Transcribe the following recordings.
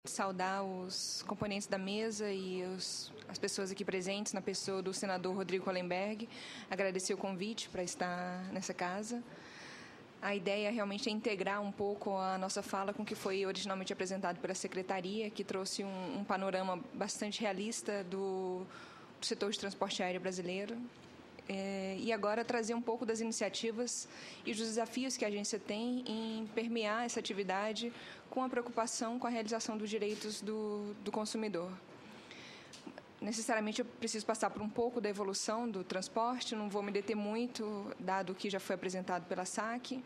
Saudar os componentes da mesa e as pessoas aqui presentes, na pessoa do senador Rodrigo Hollenberg, agradecer o convite para estar nessa casa. A ideia realmente é integrar um pouco a nossa fala com o que foi originalmente apresentado pela Secretaria, que trouxe um panorama bastante realista do setor de transporte aéreo brasileiro. E agora trazer um pouco das iniciativas e dos desafios que a agência tem em permear essa atividade com a preocupação com a realização dos direitos do consumidor. Necessariamente eu preciso passar por um pouco da evolução do transporte, não vou me deter muito, dado o que já foi apresentado pela SAC,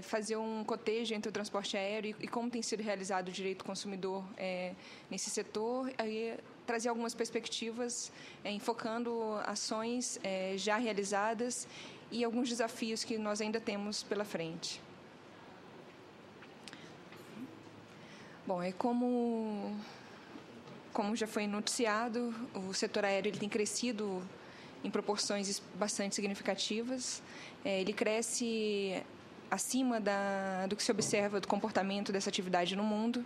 fazer um cotejo entre o transporte aéreo e como tem sido realizado o direito do consumidor nesse setor, aí trazer algumas perspectivas, enfocando ações já realizadas e alguns desafios que nós ainda temos pela frente. Bom, como já foi noticiado, o setor aéreo ele tem crescido em proporções bastante significativas. Ele cresce acima do que se observa do comportamento dessa atividade no mundo.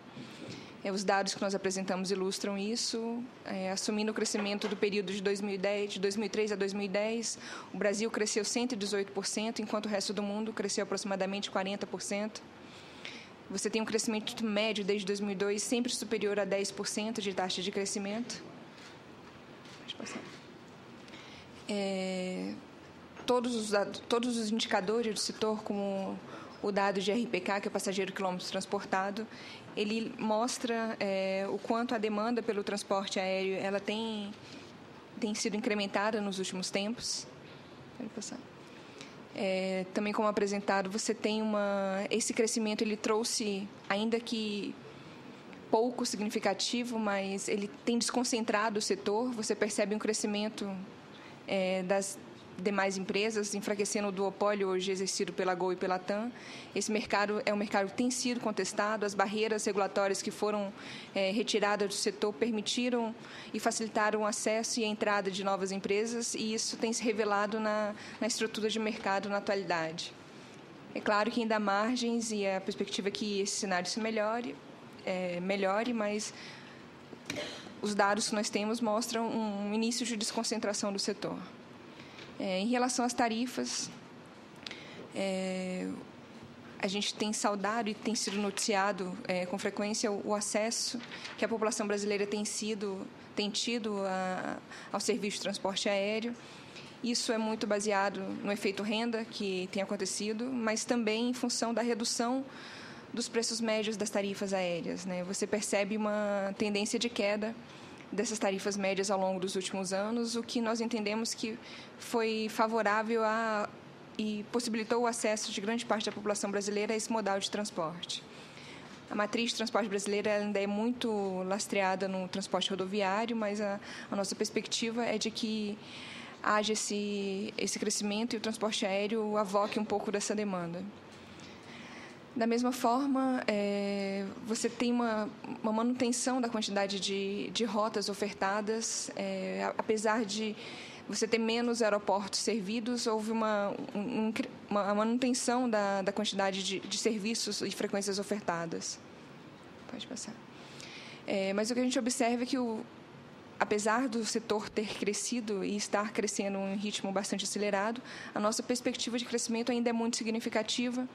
Os dados que nós apresentamos ilustram isso. Assumindo o crescimento do período de 2003 a 2010, o Brasil cresceu 118%, enquanto o resto do mundo cresceu aproximadamente 40%. Você tem um crescimento médio desde 2002 sempre superior a 10% de taxa de crescimento. Pode passar. Todos os indicadores do setor, como o dado de RPK, que é o passageiro quilômetro transportado, ele mostra o quanto a demanda pelo transporte aéreo ela tem sido incrementada nos últimos tempos. Pode passar. Também, como apresentado, você tem esse crescimento ele trouxe, ainda que pouco significativo, mas ele tem desconcentrado o setor. Você percebe um crescimento das demais empresas, enfraquecendo o duopólio hoje exercido pela Gol e pela TAM. Esse mercado é um mercado que tem sido contestado, as barreiras regulatórias que foram retiradas do setor permitiram e facilitaram o acesso e a entrada de novas empresas, e isso tem se revelado na estrutura de mercado na atualidade. É claro que ainda há margens e a perspectiva é que esse cenário se melhore, mas os dados que nós temos mostram um início de desconcentração do setor. Em relação às tarifas, a gente tem saudado e tem sido noticiado com frequência o acesso que a população brasileira tem tido ao serviço de transporte aéreo. Isso é muito baseado no efeito renda que tem acontecido, mas também em função da redução dos preços médios das tarifas aéreas, né? Você percebe uma tendência de queda dessas tarifas médias ao longo dos últimos anos, o que nós entendemos que foi favorável e possibilitou o acesso de grande parte da população brasileira a esse modal de transporte. A matriz de transporte brasileira ainda é muito lastreada no transporte rodoviário, mas a nossa perspectiva é de que haja esse crescimento e o transporte aéreo avoque um pouco dessa demanda. Da mesma forma, você tem uma manutenção da quantidade de rotas ofertadas. Apesar de você ter menos aeroportos servidos, houve uma manutenção da quantidade de serviços e frequências ofertadas. Pode passar. Mas o que a gente observa é que, apesar do setor ter crescido e estar crescendo em um ritmo bastante acelerado, a nossa perspectiva de crescimento ainda é muito significativa.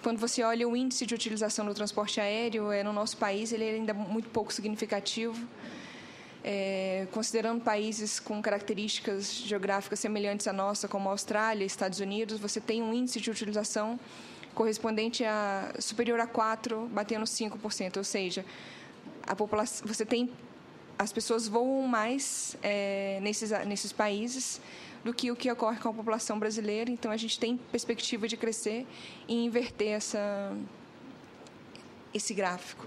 Quando você olha o índice de utilização do transporte aéreo, no nosso país ele é ainda muito pouco significativo. Considerando países com características geográficas semelhantes à nossa, como a Austrália e Estados Unidos, você tem um índice de utilização correspondente a superior a 4, batendo 5%. Ou seja, a população, as pessoas voam mais nesses países do que o que ocorre com a população brasileira. Então, a gente tem perspectiva de crescer e inverter esse gráfico.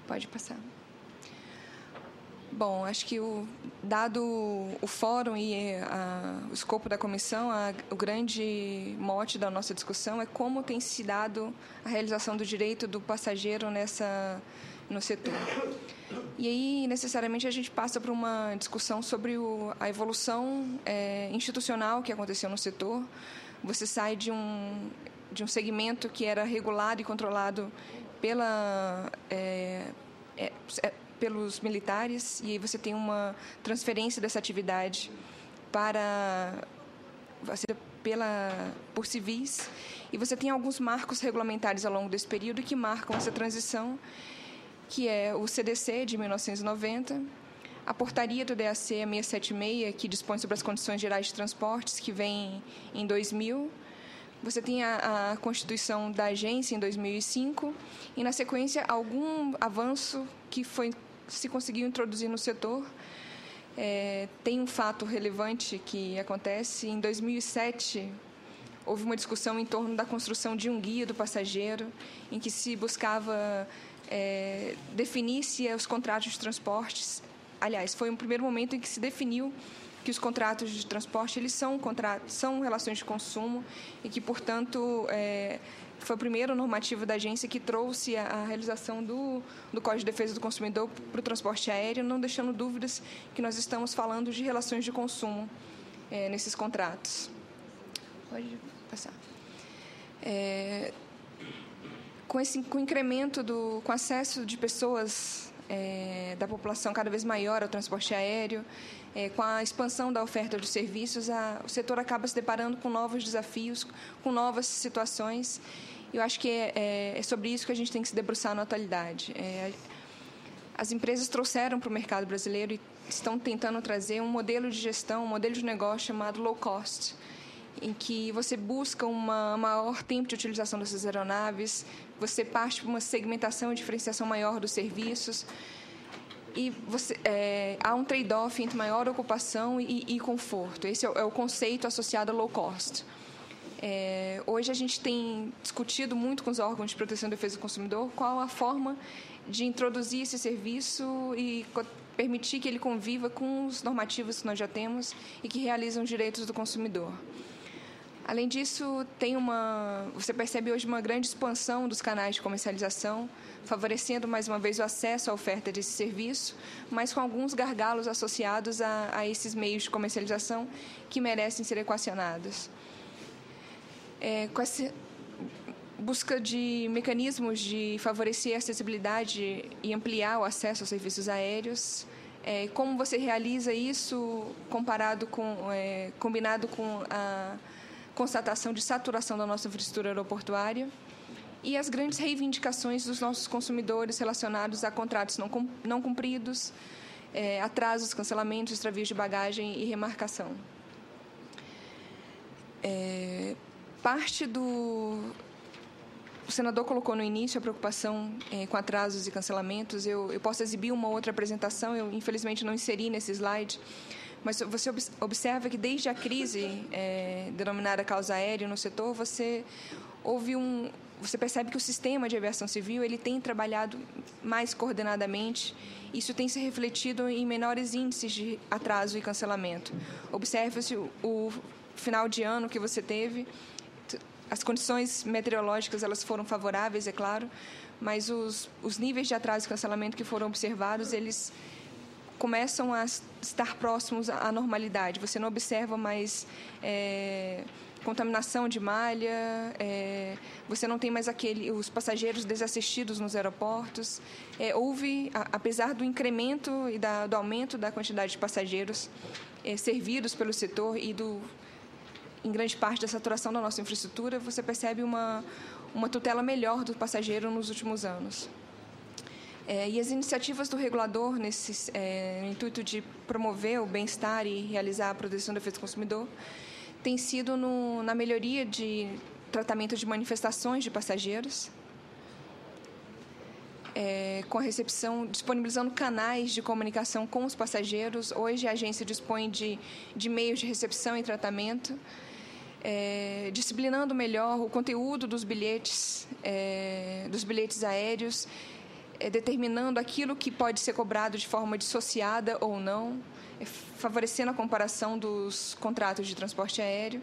Pode passar. Bom, acho que, dado o fórum e o escopo da comissão, o grande mote da nossa discussão é como tem se dado a realização do direito do passageiro no setor. E aí, necessariamente, a gente passa por uma discussão sobre a evolução institucional que aconteceu no setor. Você sai de um segmento que era regulado e controlado pela pelos militares, e aí você tem uma transferência dessa atividade por civis, e você tem alguns marcos regulamentares ao longo desse período que marcam essa transição, que é o CDC de 1990, a portaria do DAC 676, que dispõe sobre as condições gerais de transportes, que vem em 2000. Você tem a constituição da agência em 2005 e, na sequência, algum avanço que se conseguiu introduzir no setor. Tem um fato relevante que acontece. Em 2007, houve uma discussão em torno da construção de um guia do passageiro, em que se buscava definir se os contratos de transportes... Aliás, foi um primeiro momento em que se definiu que os contratos de transporte eles são relações de consumo e que, portanto, foi o primeiro normativo da agência que trouxe a realização do Código de Defesa do Consumidor para o transporte aéreo, não deixando dúvidas que nós estamos falando de relações de consumo nesses contratos. Pode passar. Com o incremento com acesso de pessoas da população cada vez maior ao transporte aéreo, com a expansão da oferta de serviços, o setor acaba se deparando com novos desafios, com novas situações. Eu acho que é sobre isso que a gente tem que se debruçar na atualidade. As empresas trouxeram para o mercado brasileiro e estão tentando trazer um modelo de gestão, um modelo de negócio chamado low cost, em que você busca um maior tempo de utilização dessas aeronaves, você parte para uma segmentação e diferenciação maior dos serviços, e há um trade-off entre maior ocupação e conforto. Esse é o conceito associado ao low cost. Hoje a gente tem discutido muito com os órgãos de proteção e defesa do consumidor qual a forma de introduzir esse serviço e permitir que ele conviva com os normativos que nós já temos e que realizam os direitos do consumidor. Além disso, você percebe hoje uma grande expansão dos canais de comercialização, favorecendo mais uma vez o acesso à oferta desse serviço, mas com alguns gargalos associados a esses meios de comercialização que merecem ser equacionados. Com essa busca de mecanismos de favorecer a acessibilidade e ampliar o acesso aos serviços aéreos, como você realiza isso combinado com a constatação de saturação da nossa infraestrutura aeroportuária e as grandes reivindicações dos nossos consumidores relacionados a contratos não cumpridos, atrasos, cancelamentos, extravios de bagagem e remarcação. O senador colocou no início a preocupação com atrasos e cancelamentos. Eu posso exibir uma outra apresentação, eu infelizmente não inseri nesse slide, mas você observa que desde a crise denominada causa aérea no setor, você percebe que o sistema de aviação civil ele tem trabalhado mais coordenadamente. Isso tem se refletido em menores índices de atraso e cancelamento. Observe-se o final de ano que você teve. As condições meteorológicas elas foram favoráveis, é claro, mas os níveis de atraso e cancelamento que foram observados, eles começam a estar próximos à normalidade. Você não observa mais contaminação de malha, você não tem mais os passageiros desassistidos nos aeroportos. Houve, apesar do incremento e do aumento da quantidade de passageiros servidos pelo setor e em grande parte da saturação da nossa infraestrutura, você percebe uma tutela melhor do passageiro nos últimos anos. E as iniciativas do regulador, no intuito de promover o bem-estar e realizar a proteção da defesa do consumidor, tem sido na melhoria de tratamento de manifestações de passageiros, com a recepção, disponibilizando canais de comunicação com os passageiros. Hoje a agência dispõe de meios de recepção e tratamento, disciplinando melhor o conteúdo dos bilhetes aéreos, determinando aquilo que pode ser cobrado de forma dissociada ou não, favorecendo a comparação dos contratos de transporte aéreo,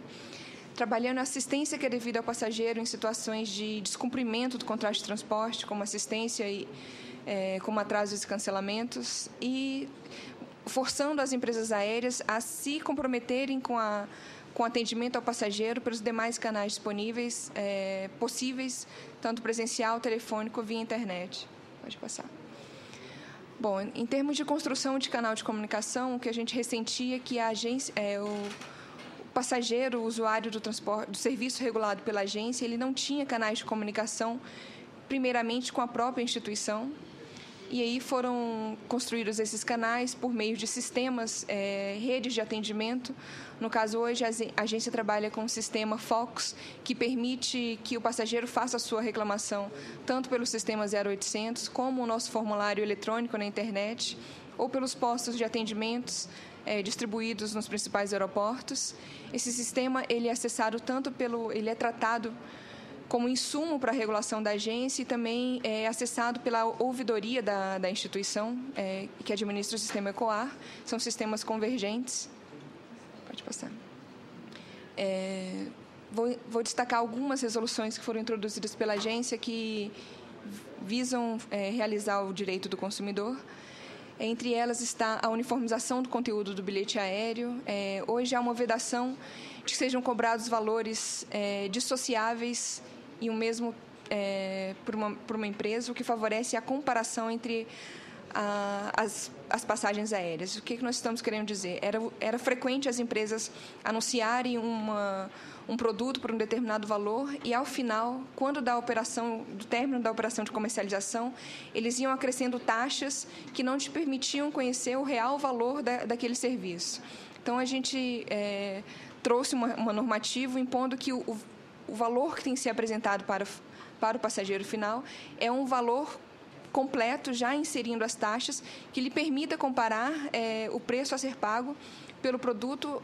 trabalhando a assistência que é devida ao passageiro em situações de descumprimento do contrato de transporte, como assistência como atrasos e cancelamentos, e forçando as empresas aéreas a se comprometerem com atendimento ao passageiro pelos demais canais disponíveis, possíveis, tanto presencial, telefônico, via internet. Pode passar. Bom, em termos de construção de canal de comunicação, o que a gente ressentia é que a agência, o passageiro, o usuário do transporte, do serviço regulado pela agência, ele não tinha canais de comunicação, primeiramente com a própria instituição. E aí foram construídos esses canais por meio de sistemas, redes de atendimento. No caso, hoje, a agência trabalha com o sistema Fox, que permite que o passageiro faça a sua reclamação tanto pelo sistema 0800, como o nosso formulário eletrônico na internet, ou pelos postos de atendimentos distribuídos nos principais aeroportos. Esse sistema ele é acessado ele é tratado como insumo para a regulação da agência e também é acessado pela ouvidoria da instituição, que administra o sistema ECOAR. São sistemas convergentes. Pode passar. Vou destacar algumas resoluções que foram introduzidas pela agência que visam realizar o direito do consumidor. Entre elas está a uniformização do conteúdo do bilhete aéreo. Hoje há uma vedação de que sejam cobrados valores dissociáveis e o mesmo por uma empresa, o que favorece a comparação entre as passagens aéreas. O que nós estamos querendo dizer? Era frequente as empresas anunciarem um produto por um determinado valor e, ao final, quando do término da operação de comercialização, eles iam acrescendo taxas que não te permitiam conhecer o real valor daquele serviço. Então, a gente trouxe uma normativa impondo que o valor que tem que ser apresentado para o passageiro final é um valor completo, já inserindo as taxas, que lhe permita comparar o preço a ser pago pelo produto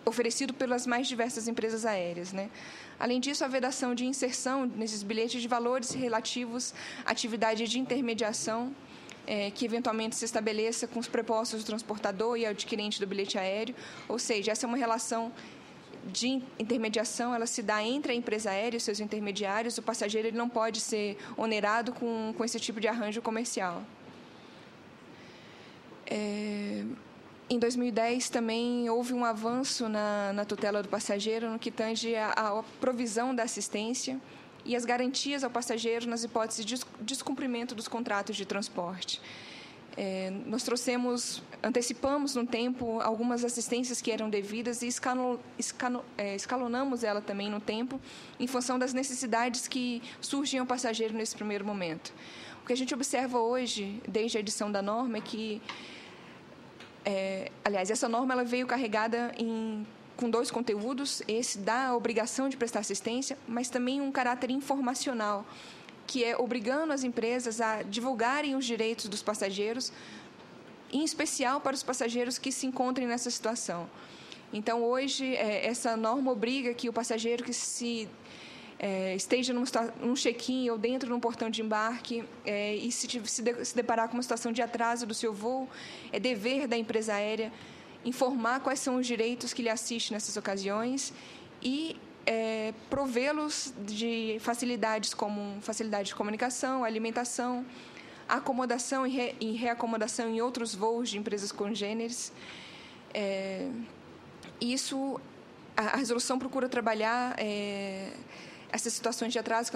oferecido pelas mais diversas empresas aéreas, né? Além disso, a vedação de inserção nesses bilhetes de valores relativos à atividade de intermediação, que eventualmente se estabeleça com os prepostos do transportador e adquirente do bilhete aéreo, ou seja, essa é uma relação de intermediação, ela se dá entre a empresa aérea e os seus intermediários. O passageiro ele não pode ser onerado com esse tipo de arranjo comercial. Em 2010, também houve um avanço na tutela do passageiro no que tange à provisão da assistência e as garantias ao passageiro nas hipóteses de descumprimento dos contratos de transporte. Nós antecipamos no tempo algumas assistências que eram devidas e escalonamos ela também no tempo em função das necessidades que surgem ao passageiro nesse primeiro momento. O que a gente observa hoje, desde a edição da norma, é que, aliás, essa norma ela veio carregada com dois conteúdos, esse da obrigação de prestar assistência, mas também um caráter informacional, que é obrigando as empresas a divulgarem os direitos dos passageiros, em especial para os passageiros que se encontrem nessa situação. Então, hoje, essa norma obriga que o passageiro que esteja num check-in ou dentro de um portão de embarque e se deparar com uma situação de atraso do seu voo, é dever da empresa aérea informar quais são os direitos que lhe assistem nessas ocasiões e provê-los de facilidades como facilidade de comunicação, alimentação, acomodação e reacomodação em outros voos de empresas congêneres. Isso, a resolução procura trabalhar essas situações de atraso,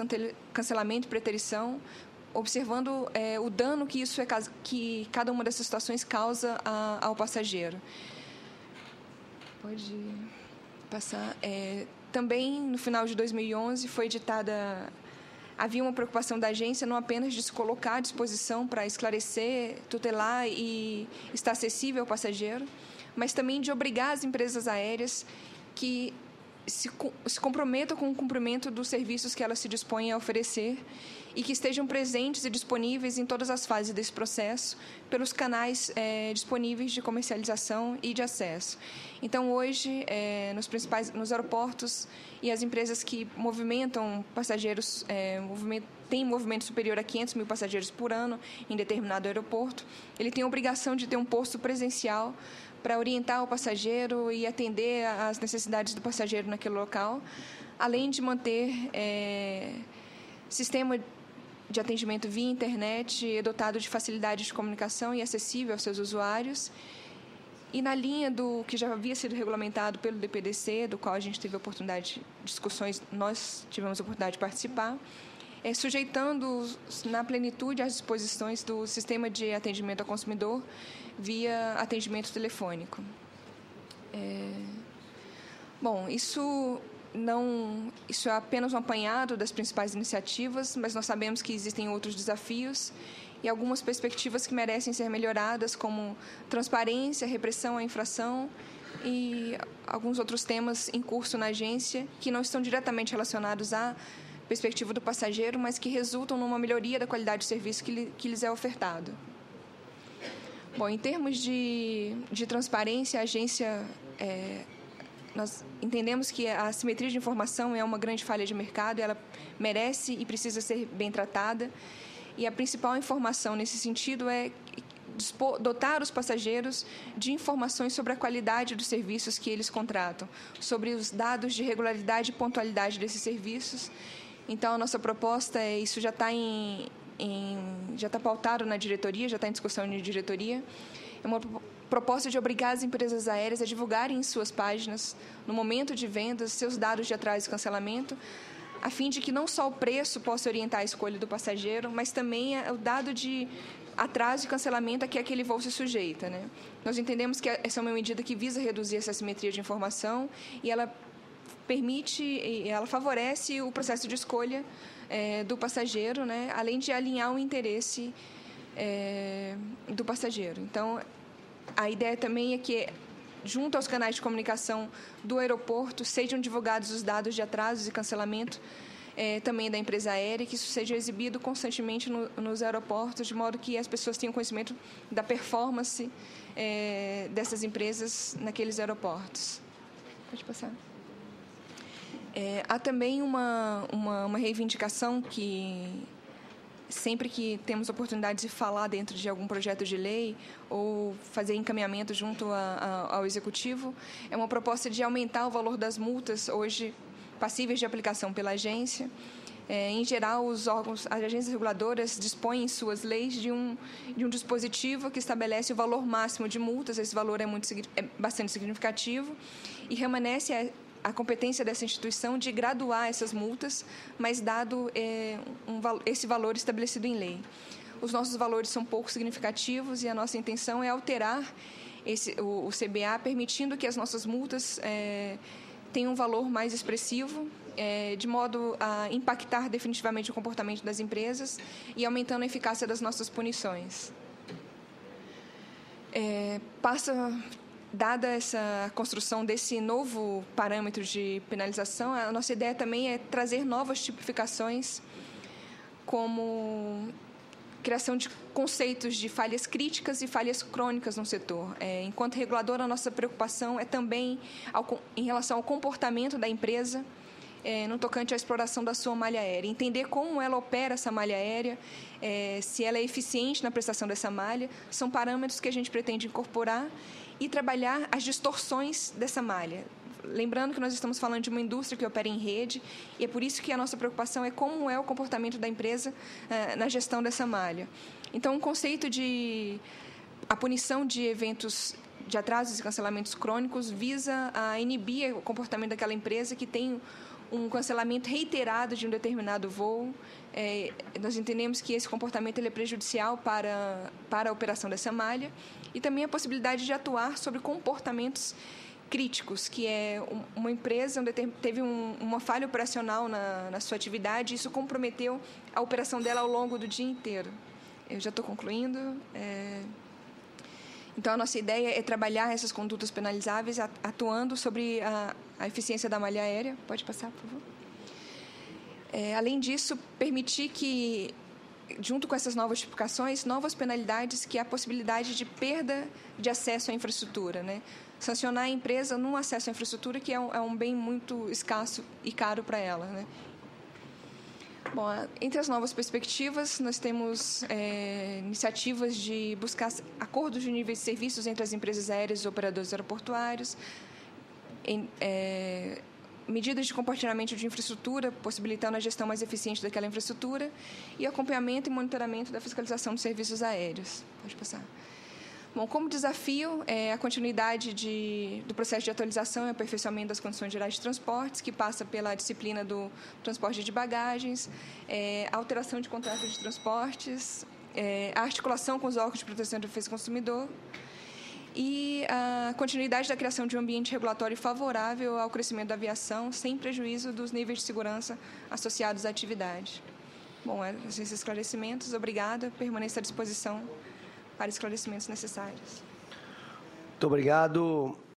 cancelamento e preterição, observando o dano que cada uma dessas situações causa ao passageiro. Pode passar. Também, no final de 2011, foi editada... Havia uma preocupação da agência não apenas de se colocar à disposição para esclarecer, tutelar e estar acessível ao passageiro, mas também de obrigar as empresas aéreas que se comprometam com o cumprimento dos serviços que elas se dispõem a oferecer e que estejam presentes e disponíveis em todas as fases desse processo pelos canais disponíveis de comercialização e de acesso. Então, hoje, nos aeroportos e as empresas que movimentam passageiros, têm movimento superior a 500 mil passageiros por ano em determinado aeroporto, ele tem a obrigação de ter um posto presencial para orientar o passageiro e atender às necessidades do passageiro naquele local, além de manter sistema de atendimento via internet dotado de facilidades de comunicação e acessível aos seus usuários. E na linha do que já havia sido regulamentado pelo DPDC, do qual a gente teve a oportunidade de discussões, nós tivemos a oportunidade de participar, sujeitando na plenitude as disposições do sistema de atendimento ao consumidor via atendimento telefônico. Bom, isso é apenas um apanhado das principais iniciativas, mas nós sabemos que existem outros desafios e algumas perspectivas que merecem ser melhoradas, como transparência, repressão à infração e alguns outros temas em curso na agência que não estão diretamente relacionados à perspectiva do passageiro, mas que resultam numa melhoria da qualidade de serviço que lhes é ofertado. Bom, em termos de transparência, a agência... nós entendemos que a assimetria de informação é uma grande falha de mercado, ela merece e precisa ser bem tratada. E a principal informação nesse sentido é dotar os passageiros de informações sobre a qualidade dos serviços que eles contratam, sobre os dados de regularidade e pontualidade desses serviços. Então, a nossa proposta isso já está já está pautado na diretoria, já está em discussão de diretoria. É uma proposta de obrigar as empresas aéreas a divulgarem em suas páginas, no momento de vendas, seus dados de atraso e cancelamento, a fim de que não só o preço possa orientar a escolha do passageiro, mas também o dado de atraso e cancelamento a que aquele voo se sujeita, né? Nós entendemos que essa é uma medida que visa reduzir essa assimetria de informação e ela ela favorece o processo de escolha do passageiro, né? Além de alinhar o interesse do passageiro. Então, a ideia também é que, junto aos canais de comunicação do aeroporto, sejam divulgados os dados de atrasos e cancelamento também da empresa aérea, que isso seja exibido constantemente nos aeroportos, de modo que as pessoas tenham conhecimento da performance dessas empresas naqueles aeroportos. Pode passar. Há também uma reivindicação que, sempre que temos oportunidade de falar dentro de algum projeto de lei ou fazer encaminhamento junto ao Executivo, é uma proposta de aumentar o valor das multas hoje passíveis de aplicação pela agência. Em geral, as agências reguladoras dispõem em suas leis de um dispositivo que estabelece o valor máximo de multas. Esse valor é bastante significativo e permanece a competência dessa instituição de graduar essas multas, mas dado esse valor estabelecido em lei. Os nossos valores são pouco significativos e a nossa intenção é alterar o CBA, permitindo que as nossas multas tenham um valor mais expressivo, de modo a impactar definitivamente o comportamento das empresas e aumentando a eficácia das nossas punições. Dada essa construção desse novo parâmetro de penalização, a nossa ideia também é trazer novas tipificações, como criação de conceitos de falhas críticas e falhas crônicas no setor. Enquanto regulador, a nossa preocupação é também em relação ao comportamento da empresa, no tocante à exploração da sua malha aérea. Entender como ela opera essa malha aérea, se ela é eficiente na prestação dessa malha, são parâmetros que a gente pretende incorporar e trabalhar as distorções dessa malha. Lembrando que nós estamos falando de uma indústria que opera em rede e é por isso que a nossa preocupação é como é o comportamento da empresa na gestão dessa malha. Então, o conceito de a punição de eventos de atrasos e cancelamentos crônicos visa a inibir o comportamento daquela empresa que tem um cancelamento reiterado de um determinado voo. Nós entendemos que esse comportamento ele é prejudicial para a operação dessa malha e também a possibilidade de atuar sobre comportamentos críticos, que é uma empresa onde teve uma falha operacional na sua atividade e isso comprometeu a operação dela ao longo do dia inteiro. Eu já estou concluindo. Então, a nossa ideia é trabalhar essas condutas penalizáveis atuando sobre a eficiência da malha aérea. Pode passar, por favor. Além disso, permitir que, junto com essas novas tipificações, novas penalidades, que há a possibilidade de perda de acesso à infraestrutura, né? Sancionar a empresa num acesso à infraestrutura que é um bem muito escasso e caro para ela, né? Bom, entre as novas perspectivas, nós temos iniciativas de buscar acordos de níveis de serviços entre as empresas aéreas e operadores aeroportuários, medidas de compartilhamento de infraestrutura, possibilitando a gestão mais eficiente daquela infraestrutura e acompanhamento e monitoramento da fiscalização dos serviços aéreos. Pode passar. Bom, como desafio, a continuidade do processo de atualização e aperfeiçoamento das condições gerais de transportes, que passa pela disciplina do transporte de bagagens, a alteração de contratos de transportes, a articulação com os órgãos de proteção e defesa do consumidor e a continuidade da criação de um ambiente regulatório favorável ao crescimento da aviação, sem prejuízo dos níveis de segurança associados à atividade. Bom, esses esclarecimentos, obrigada, permaneço à disposição para esclarecimentos necessários. Muito obrigado.